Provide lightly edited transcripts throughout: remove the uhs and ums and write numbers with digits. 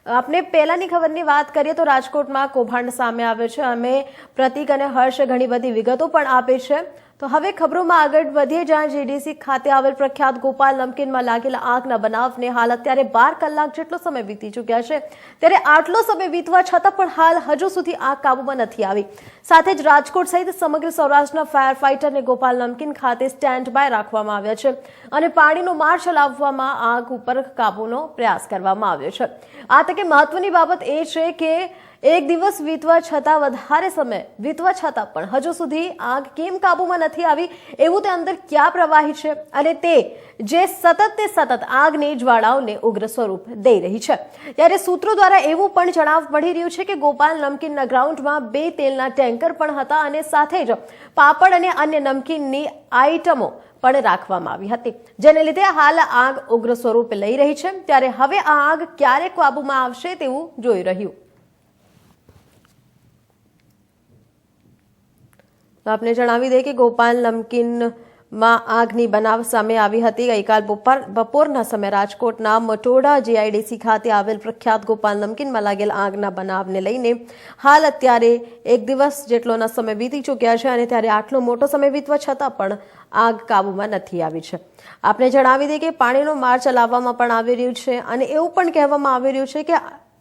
આપણે પહેલાની ખબરની વાત કરીએ તો રાજકોટમાં કૌભાંડ સામે આવ્યો છે. અમે પ્રતિક અને હર્ષ ઘણી બધી વિગતો પણ આપી છે. તો હવે ખબરોમાં આગળ વધીએ, જ્યાં જીડીસી ખાતે આવેલ પ્રખ્યાત ગોપાલ નમકીનમાં લાગેલા આગના બનાવને હાલ અત્યારે 12 કલાક જેટલો સમય વીતી ચૂક્યા છે. ત્યારે આટલો સમય વીતવા છતાં પણ હાલ હજુ સુધી આગ કાબૂમાં નથી આવી. સાથે જ રાજકોટ સહિત સમગ્ર સૌરાષ્ટ્રના ફાયર ફાઇટરને ગોપાલ નમકીન ખાતે સ્ટેન્ડ બાય રાખવામાં આવ્યા છે અને પાણીનો માર ચલાવવામાં આગ ઉપર કાબૂનો પ્રયાસ કરવામાં આવ્યો છે. આ તકે મહત્વની બાબત એ છે કે એક દિવસ વીતવા છતાં વધારે સમય વીતવા છતાં પણ હજુ સુધી આગ કેમ કાબૂમાં નથી આવી, એવું તે અંદર ક્યાં પ્રવાહી છે અને તે જે સતત આગની જ્વાળાઓને ઉગ્ર સ્વરૂપ દઈ રહી છે. ત્યારે સૂત્રો દ્વારા એવું પણ જાણવા મળી રહ્યું છે કે ગોપાલ નમકીનના ગ્રાઉન્ડમાં 2 તેલના ટેન્કર પણ હતા અને સાથે જ પાપડ અને અન્ય નમકીનની આઈટમો પણ રાખવામાં આવી હતી, જેને લીધે હાલ આગ ઉગ્ર સ્વરૂપ લઈ રહી છે. ત્યારે હવે આ આગ ક્યારે કાબૂમાં આવશે તેવું જોઈ રહ્યું. આપને જણાવી દઈએ કે ગોપાલ નમકીનમાં આગની બનાવ સામે આવી હતી. ગઈકાલ બપોરના સમયે રાજકોટના મટોડા જીઆઈડીસી ખાતે આવેલ પ્રખ્યાત ગોપાલ નમકીનમાં લાગેલ આગના બનાવને લઈને હાલ અત્યારે એક દિવસ જેટલોના સમય વીતી ચૂક્યા છે અને ત્યારે આટલો મોટો સમય વીતવા છતાં પણ આગ કાબૂમાં નથી આવી છે. આપને જણાવી દઈએ કે પાણીનો માર ચલાવવામાં પણ આવી રહ્યું છે અને એવું પણ કહેવામાં આવી રહ્યું છે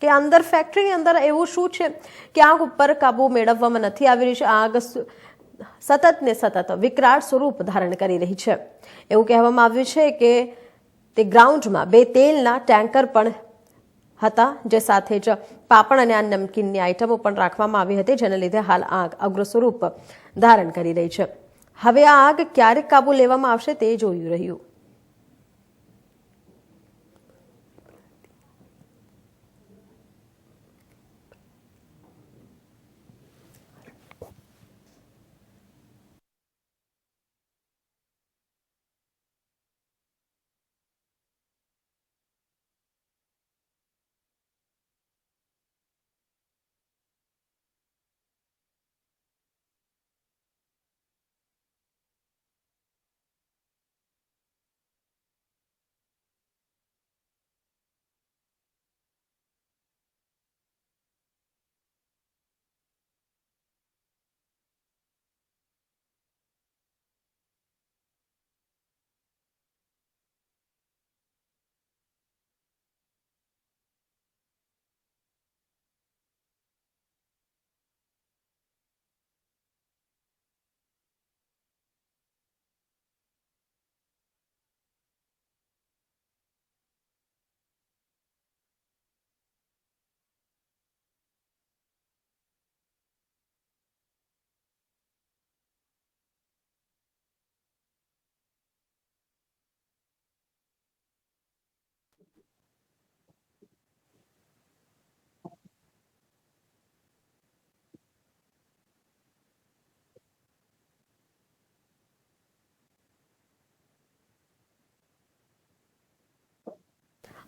કે અંદર ફેક્ટરીની અંદર એવું શું છે કે આગ ઉપર કાબુ મેળવવામાં નથી આવી રહ્યું છે. આગ સતત વિકરાળ સ્વરૂપ ધારણ કરી રહી છે. એવું કહેવામાં આવ્યું છે કે તે ગ્રાઉન્ડમાં 2 તેલના ટેન્કર પણ હતા, જે સાથે જ પાપડ અને આ નમકીનની આઈટમો પણ રાખવામાં આવી હતી, જેને લીધે હાલ આગ ઉગ્ર સ્વરૂપ ધારણ કરી રહી છે. હવે આ આગ ક્યારે કાબુ લેવામાં આવશે તે જોયું રહ્યું.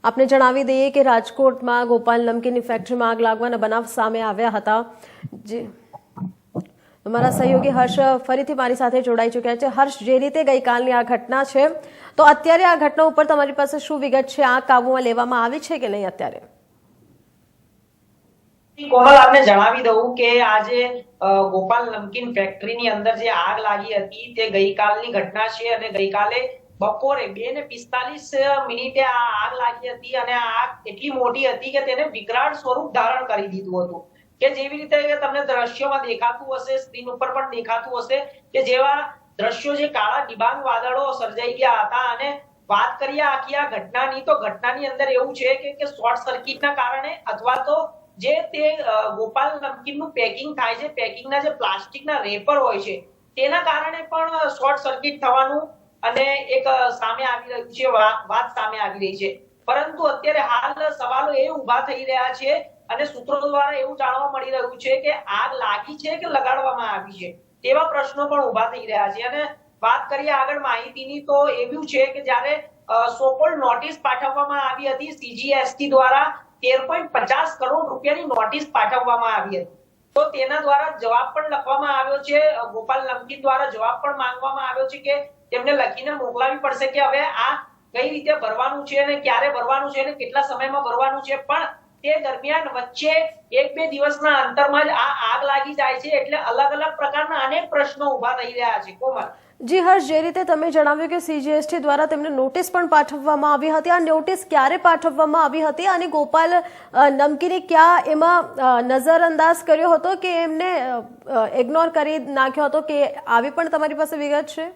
આપને જણાવી દઈએ કે રાજકોટમાં ગોપાલ નમકીનની ફેક્ટરીમાં આગ લાગવાના બનાવ સામે આવ્યા હતા. અમારા સહયોગી હર્ષ ફરીથી મારી સાથે જોડાઈ ચૂક્યા છે. હર્ષ, જે રીતે ગઈકાલની આ ઘટના છે, તો અત્યારે આ ઘટના ઉપર તમારી પાસે શું વિગત છે? આગ કાબૂમાં લેવામાં આવી છે કે નહીં અત્યારે? કોમલ, આપને જણાવી દઉં કે આજે ગોપાલ નમકીન ફેક્ટરીની અંદર જે આગ લાગી હતી તે ગઈકાલની ઘટના છે અને ગઈકાલે બપોરે 2:45 આ આગ લાગી હતી અને આ આગ એટલી મોટી હતી કે તેને વિકરાળ સ્વરૂપ ધારણ કરી દીધું હતું. કે જેવી રીતે તમને દ્રશ્યોમાં દેખાતું હશે, સ્ક્રીન ઉપર પણ દેખાતું હશે કે જેવા દ્રશ્યો, જે કાળા ડિબાંગ વાદળો સર્જાઈ ગયા હતા. અને વાત કરીએ આખી આ ઘટનાની, તો ઘટનાની અંદર એવું છે કે શોર્ટ સર્કિટના કારણે અથવા તો જે તે ગોપાલ નમકીનનું પેકિંગ થાય છે, પેકિંગના જે પ્લાસ્ટિકના રેપર હોય છે, તેના કારણે પણ શોર્ટ સર્કિટ થવાનું અને એક સામે આવી રહ્યું છે, વાત સામે આવી રહી છે. પરંતુ અત્યારે હાલ સવાલો એ ઉભા થઈ રહ્યા છે અને સૂત્રો દ્વારા એવું જાણવા મળી રહ્યું છે કે આગ લાગી છે કે લગાડવામાં આવી છે, તેવા પ્રશ્નો પણ ઉભા થઈ રહ્યા છે. અને વાત કરીએ આગળ માહિતીની, તો એવું છે કે જ્યારે સોકોલ્ડ નોટિસ પાઠવવામાં આવી હતી સીજીએસટી દ્વારા, 13.50 કરોડ રૂપિયાની નોટિસ પાઠવવામાં આવી હતી, તો તેના દ્વારા જવાબ પણ લખવામાં આવ્યો છે. ગોપાલ નમકીન દ્વારા જવાબ પણ માંગવામાં આવ્યો છે કે તેમને લખીને મોકલાવી પડશે કે હવે આ કઈ રીતે ભરવાનું છે અને ક્યારે ભરવાનું છે અને કેટલા સમયમાં ભરવાનું છે. પણ તે દરમિયાન વચ્ચે 1-2 દિવસના અંતરમાં જ આ આગ લાગી જાય છે એટલે અલગ અલગ પ્રકારના અનેક પ્રશ્નો ઉભા થઈ રહ્યા છે કોમલ। જી હર્ષ, જે રીતે તમે જણાવ્યું કે CGST દ્વારા તેમને નોટિસ પણ પાઠવવામાં આવી હતી, આ નોટિસ ક્યારે પાઠવવામાં આવી હતી અને ગોપાલ નમકીને ક્યાં એમાં નજરઅંદાજ કર્યો હતો કે એમને ઇગ્નોર કરી નાખ્યો હતો કે આવી પણ તમારી પાસે વિગત છે?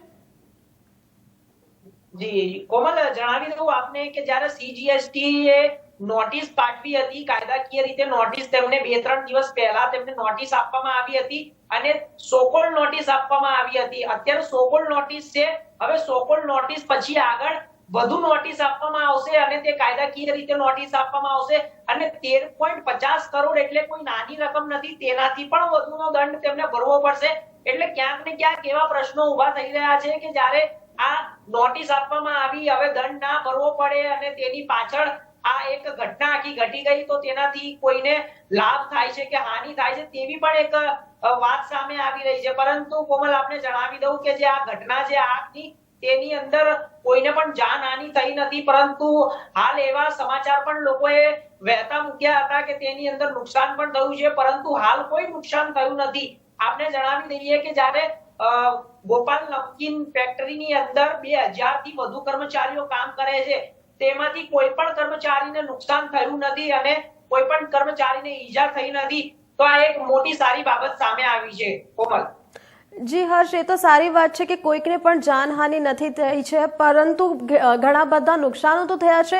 જી કોમલ, જણાવી દઉં આપને કે જ્યારે CGST એ નોટિસ પાઠવી હતી, કાયદાકીય રીતે નોટિસ તેમને 2-3 દિવસ પહેલા તેમને નોટિસ આપવામાં આવી હતી અને સોકોલ નોટિસ આપવામાં આવી હતી। અત્યારે સોકોલ નોટિસ છે, હવે સોકોલ નોટિસ પછી આગળ વધુ નોટિસ આપવામાં આવશે અને તે કાયદાકીય રીતે નોટિસ આપવામાં આવશે અને 13.50 કરોડ એટલે કોઈ નાની રકમ નથી, તેનાથી પણ વધુનો દંડ તેમને ભરવો પડશે। એટલે ક્યાંક ને ક્યાંક એવા પ્રશ્નો ઉભા થઈ રહ્યા છે કે જ્યારે આ નોટિસ આપવામાં આવી, હવે દંડ ના ભરવો પડે અને તેની પાછળ આ એક ઘટના આખી ઘટી ગઈ તો તેનાથી કોઈને લાભ થાય છે કે હાનિ થાય છે તેવી પણ એક વાત સામે આવી રહી છે। પરંતુ કોમલ, આપને જણાવી દઉં કે જે આ ઘટના છે આગની, તેની અંદર કોઈને પણ જાનહાનિ થઈ નથી, પરંતુ હાલ એવા સમાચાર પણ લોકોએ વહેતા મૂક્યા હતા કે તેની અંદર નુકસાન પણ થયું છે, પરંતુ હાલ કોઈ નુકસાન થયું નથી। આપને જણાવી દઈએ કે જ્યારે ગોપાલ નમકીન ફેક્ટરીની અંદર 2000 થી વધુ કર્મચારીઓ કામ કરે છે, તેમાંથી કોઈ પણ કર્મચારીને નુકસાન થયું નથી અને કોઈ પણ કર્મચારીને ઈજા થઈ નથી, તો આ એક મોટી સારી બાબત સામે આવી છે કોમલ। જી હર્ષ, એ તો સારી વાત છે કે કોઈકને પણ જાનહાનિ નથી થઈ છે, પરંતુ ઘણા બધા નુકસાનો તો થયા છે।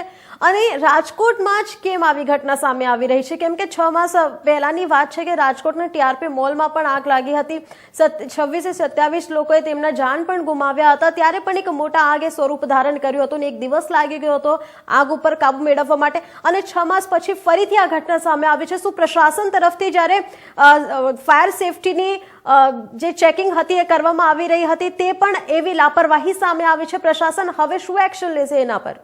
અને રાજકોટમાં જ કેમ આવી ઘટના સામે આવી રહી છે? કેમ કે 6 માસ પહેલાની વાત છે કે રાજકોટના TRP મોલમાં પણ આગ લાગી હતી, 26 થી 27 લોકોએ તેમના જાન પણ ગુમાવ્યા હતા, ત્યારે પણ એક મોટા આગે સ્વરૂપ ધારણ કર્યું હતું અને 1 દિવસ લાગી ગયો હતો આગ ઉપર કાબુ મેળવવા માટે, અને 6 માસ પછી ફરીથી આ ઘટના સામે આવી છે। શું પ્રશાસન તરફથી જ્યારે ફાયર સેફટીની જે ચેકિંગ હતી એ કરવામાં આવી રહી હતી, તે પણ એવી લાપરવાહી સામે આવી છે, પ્રશાસન હવે શું એક્શન લેશે એના પર?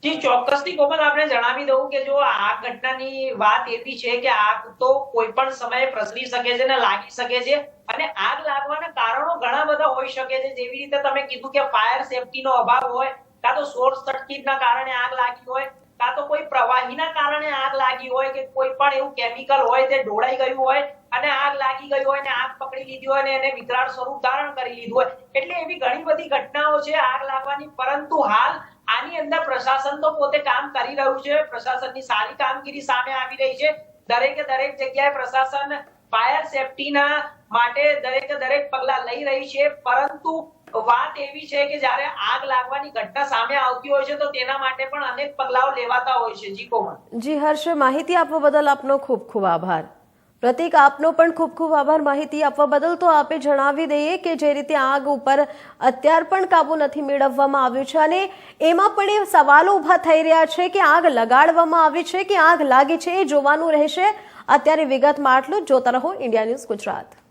જી ચોક્કસથી કોમલ, આપણે જણાવી દઉં કે જો આ ઘટનાની વાત એવી છે કે આગ તો કોઈ પણ સમયે પ્રસરી શકે છે ને લાગી શકે છે અને આગ લાગવાના કારણો ઘણા બધા હોઈ શકે છે। જેવી રીતે તમે કીધું કે ફાયર સેફટીનો અભાવ હોય, કાં તો શોર્ટ સર્કિટના કારણે આગ લાગી હોય, કાં તો કોઈ પ્રવાહીના કારણે આગ લાગી હોય કે કોઈ પણ એવું કેમિકલ હોય તે ઢોળાઈ ગયું હોય અને આગ લાગી ગઈ હોય ને આગ પકડી લીધી હોય અને એને વિકરાળ સ્વરૂપ ધારણ કરી લીધું હોય, એટલે એવી ઘણી બધી ઘટનાઓ છે આગ લાગવાની। પરંતુ હાલ આની અંદર પ્રશાસન તો પોતે કામ કરી રહ્યું છે, પ્રશાસનની સારી કામગીરી સામે આવી રહી છે। દરેક જગ્યાએ પ્રશાસન ફાયર સેફટીના માટે દરેક પગલા લઈ રહી છે, પરંતુ વાત એવી છે કે જ્યારે આગ લાગવાની ઘટના સામે આવતી હોય છે તો તેના માટે પણ અનેક પગલાઓ લેવાતા હોય છે। જી કોમલ। જી હર્ષ, માહિતી આપવા બદલ આપનો ખૂબ ખૂબ આભાર। પ્રતિક, આપનો પણ ખૂબ ખૂબ આભાર માહિતી આપવા બદલ। તો આપે જણાવી દઈએ કે જે રીતે આગ ઉપર અત્યાર પણ કાબુ નથી મેળવવામાં આવ્યું છે અને એમાં પણ એ સવાલો ઊભા થઈ રહ્યા છે કે આગ લગાડવામાં આવી છે કે આગ લાગી છે, એ જોવાનું રહેશે। અત્યારે વિગતમાં આટલું જ। જોતા રહો ઇન્ડિયા ન્યૂઝ ગુજરાત।